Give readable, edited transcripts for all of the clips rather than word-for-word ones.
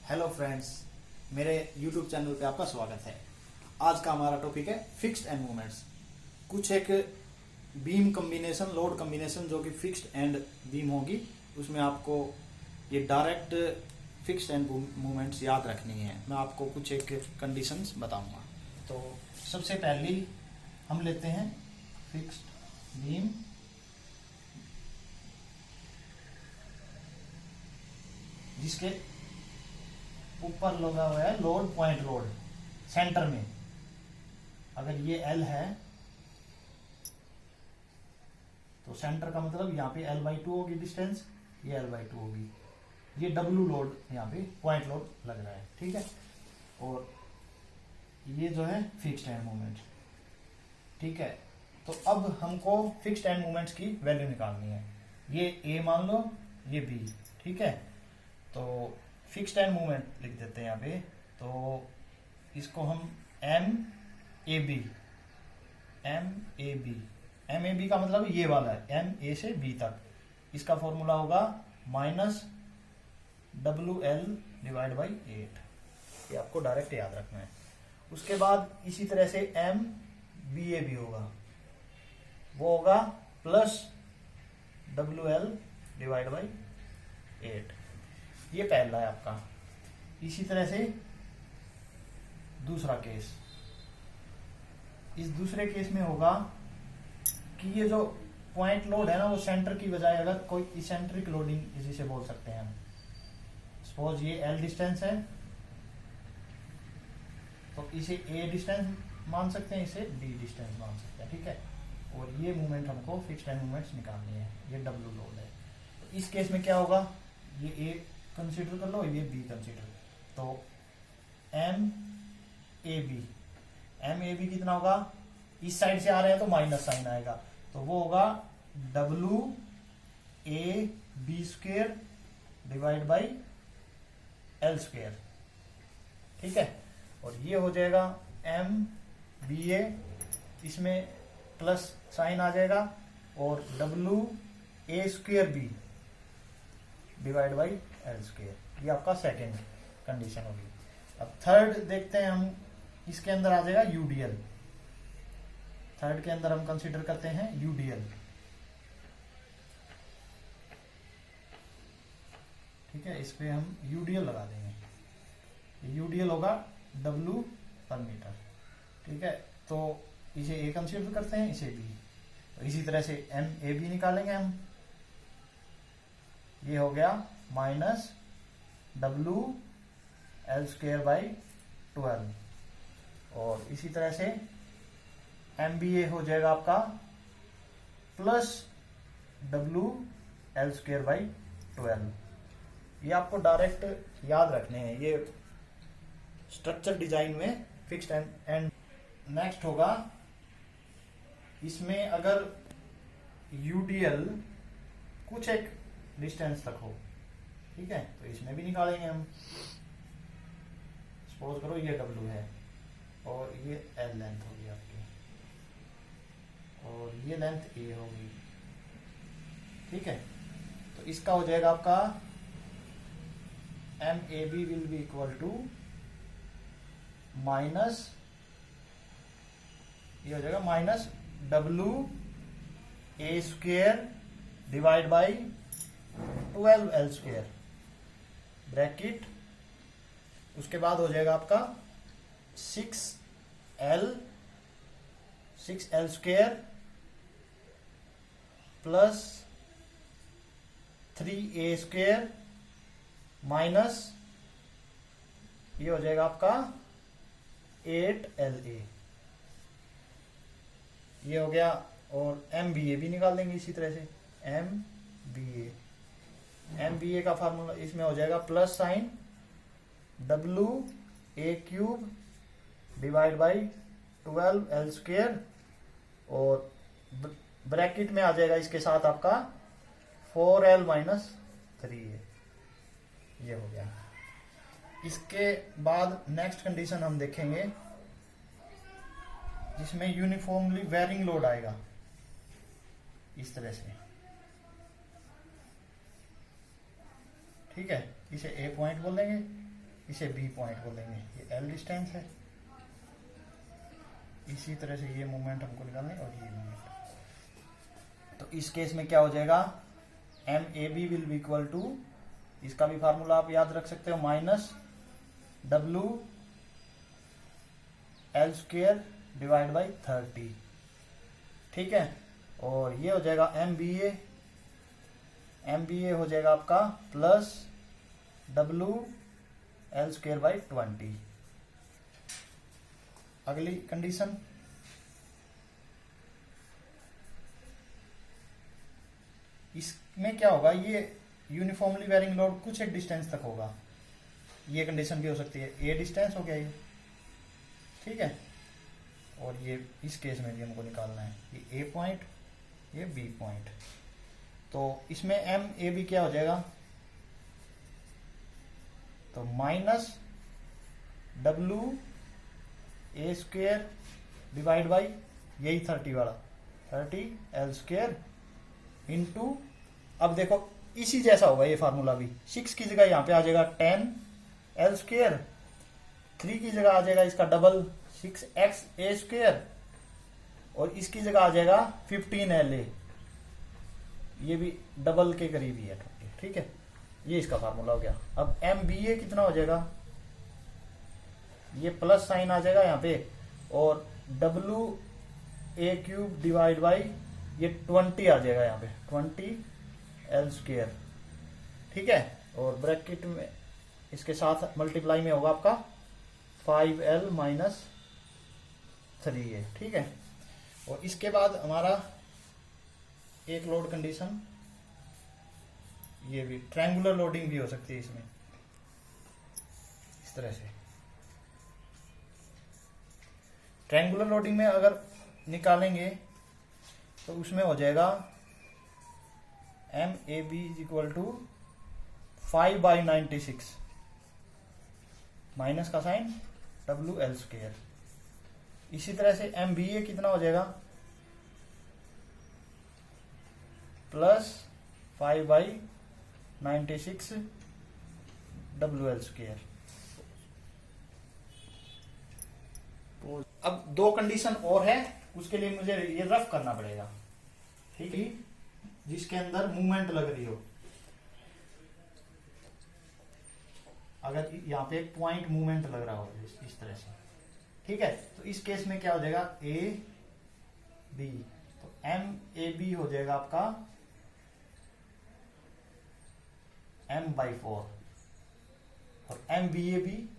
Hello friends, मेरे YouTube channel पे आपका स्वागत है। आज का हमारा टॉपिक है फिक्स्ड एंड मूवमेंट्स। कुछ एक बीम कॉम्बिनेशन, लोड कॉम्बिनेशन जो कि फिक्स्ड एंड बीम होगी, उसमें आपको ये डायरेक्ट फिक्स्ड एंड मूवमेंट्स याद रखनी है। मैं आपको कुछ एक कंडीशंस बताऊंगा। तो सबसे पहली हम लेते हैं फिक्स्ड बीम, जिसके ऊपर लगा हुआ है लोड, पॉइंट लोड सेंटर में। अगर ये L है तो सेंटर का मतलब यहाँ पे L/2 होगी डिस्टेंस, ये L/2 होगी। ये W लोड यहाँ पे पॉइंट लोड लग रहा है, ठीक है। और ये जो है फिक्स्ड एंड मूवमेंट, ठीक है। तो अब हमको फिक्स्ड एंड मूवमेंट्स की वैल्यू निकालनी है। ये A मान लो, ये B, ठीक है। तो फिक्स्ड एंड मूवमेंट लिख देते हैं यहाँ पे। तो इसको हम MAB का मतलब ये वाला है, MA से B तक। इसका फॉर्मूला होगा -WL/8। ये आपको डायरेक्ट याद रखना है। उसके बाद इसी तरह से MBA होगा, वो होगा +WL/8। ये पहला है आपका। इसी तरह से दूसरा केस, इस दूसरे केस में होगा कि ये जो पॉइंट लोड है ना, वो सेंटर की बजाय अगर कोई इसेंट्रिक लोडिंग इसी से बोल सकते हैं हम। सपोज ये L डिस्टेंस है तो इसे A डिस्टेंस मान सकते हैं, इसे D डिस्टेंस मान सकते हैं, ठीक है। और ये मूवमेंट हमको फिक्स्ड एंड मूवमेंट्स निकालनी है। ये W लोड है। तो इस केस में क्या होगा, ये A कंसीडर कर लो, ये B कंसीडर। तो MAB कितना होगा, इस साइड से आ रहे हैं तो माइनस साइन आएगा, तो वो होगा WAB²/L², ठीक है। और ये हो जाएगा MBA, इसमें प्लस साइन आ जाएगा, और WA²B/L²। ये आपका सेकेंड कंडीशन होगी। अब थर्ड देखते हैं हम। इसके अंदर आ जाएगा UDL। थर्ड के अंदर हम कंसीडर करते हैं UDL, ठीक है। इस पे हम UDL लगा देंगे। UDL होगा W/मीटर, ठीक है। तो इसे A कंसीडर करते हैं, इसे B। तो इसी तरह से MAB निकालेंगे हम। ये हो गया -WL²/12। और इसी तरह से MBA हो जाएगा आपका +WL²/12। ये आपको डायरेक्ट याद रखने हैं, ये स्ट्रक्चर डिजाइन में फिक्स्ड एंड। नेक्स्ट होगा, इसमें अगर UDL कुछ एक डिस्टेंस तक हो, ठीक है, तो इसमें भी निकालेंगे हम। सपोज करो ये W है और ये L लेंथ होगी आपकी, और ये लेंथ A होगी, ठीक है। तो इसका हो जाएगा आपका MAB will be equal to minus, ये हो जाएगा -WA²/12L², ब्रैकेट। उसके बाद हो जाएगा आपका 6L² प्लस 3A² माइनस, ये हो जाएगा आपका 8LA। ये हो गया। और MBA भी निकाल देंगे इसी तरह से। MBA का फार्मूला इसमें हो जाएगा प्लस साइन WA³/12L², और ब्रैकेट में आ जाएगा इसके साथ आपका 4L-3A। ये हो गया। इसके बाद नेक्स्ट कंडीशन हम देखेंगे, जिसमें यूनिफॉर्मली वेरिंग लोड आएगा इस तरह से, ठीक है। इसे A पॉइंट बोल देंगे। इसे बी पॉइंट बोलेंगे, ये एल डिस्टेंस है। इसी तरह से ये मूवमेंट हमको निकालना है और ये मूवमेंट। तो इस केस में क्या हो जाएगा, M A B will be equal to, इसका भी फार्मूला आप याद रख सकते हो, minus W L square divide by 30, ठीक है। और ये हो जाएगा एम बी ए हो जाएगा आपका plus W L square by 20। अगली कंडीशन, इसमें क्या होगा, ये यूनिफॉर्मली वेरिंग लोड कुछ एक डिस्टेंस तक होगा। ये कंडीशन भी हो सकती है, ए डिस्टेंस हो गया ये, ठीक है। और ये इस केस में भी हमको निकालना है, ये ए पॉइंट, ये बी पॉइंट। तो इसमें एम ए बी क्या हो जाएगा, तो minus W A square divide by यही 30 वाला 30 एल स्क्वेयर इंटू, अब देखो इसी जैसा होगा ये फार्मूला भी, 6 की जगह यहाँ पे आ जाएगा 10 एल स्क्वेयर, 3 की जगह आ जाएगा इसका डबल 6x ए स्क्वेयर, और इसकी जगह आ जाएगा 15 एल ए, ये भी डबल के करीब ही है, ठीक है। ये इसका फार्मूला हो गया। अब एम बी ए कितना हो जाएगा, ये प्लस साइन आ जाएगा यहाँ पे, और W A cube divide by ये 20 आ जाएगा यहाँ पे 20 एल स्क्वेयर, ठीक है। और ब्रैकेट में इसके साथ मल्टीप्लाई में होगा आपका 5l माइनस 3a, ठीक है। और इसके बाद हमारा एक लोड कंडीशन, ये भी ट्रायंगुलर लोडिंग भी हो सकती है इसमें, इस तरह से। ट्रायंगुलर लोडिंग में अगर निकालेंगे तो उसमें हो जाएगा M A B is equal to 5/96 minus का साइन डब्ल्यू एल स्क्वेयर। इसी तरह से एम बी ए कितना हो जाएगा, प्लस 5/96 डब्ल्यू एल स्क्वेयर। अब दो कंडीशन और है, उसके लिए मुझे ये रफ करना पड़ेगा, ठीक है, जिसके अंदर मूवमेंट लग रही हो। अगर यहाँ पे एक पॉइंट मूवमेंट लग रहा हो इस तरह से, ठीक है, तो इस केस में क्या हो जाएगा, ए बी, तो एम ए बी हो जाएगा आपका m/4, और M B A B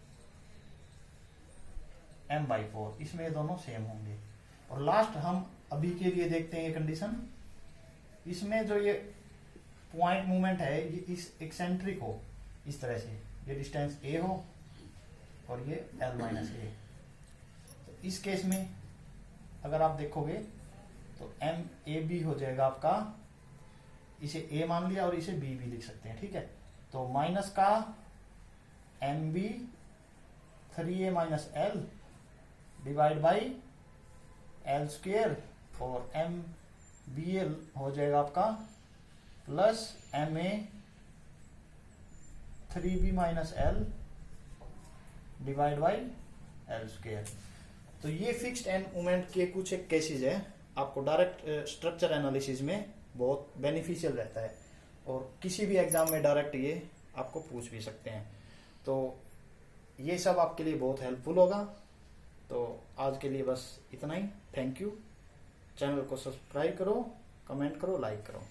m/4, इसमें ये दोनों सेम होंगे। और लास्ट हम अभी के लिए देखते हैं ये कंडीशन, इसमें जो ये पॉइंट मूवमेंट है ये इस एक्सेंट्रिक हो, इस तरह से ये डिस्टेंस a हो और ये l-a। तो इस केस में अगर आप देखोगे तो एम ए बी हो जाएगा आपका, इसे a मान लिया और इसे b भी लिख सकते हैं, ठीक है। तो माइनस का M B 3a minus L divide by L square, और एम बी एल हो जाएगा आपका plus M A 3b minus L divide by L square. तो ये फिक्स्ड एंड मोमेंट के कुछ एक केसेस है, आपको डायरेक्ट स्ट्रक्चर एनालिसिस में बहुत बेनिफिशियल रहता है, और किसी भी एग्जाम में डायरेक्ट ये आपको पूछ भी सकते हैं। तो ये सब आपके लिए बहुत हेल्पफुल होगा। तो आज के लिए बस इतना ही। Thank you. चैनल को सब्सक्राइब करो, कमेंट करो, लाइक करो।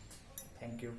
Thank you.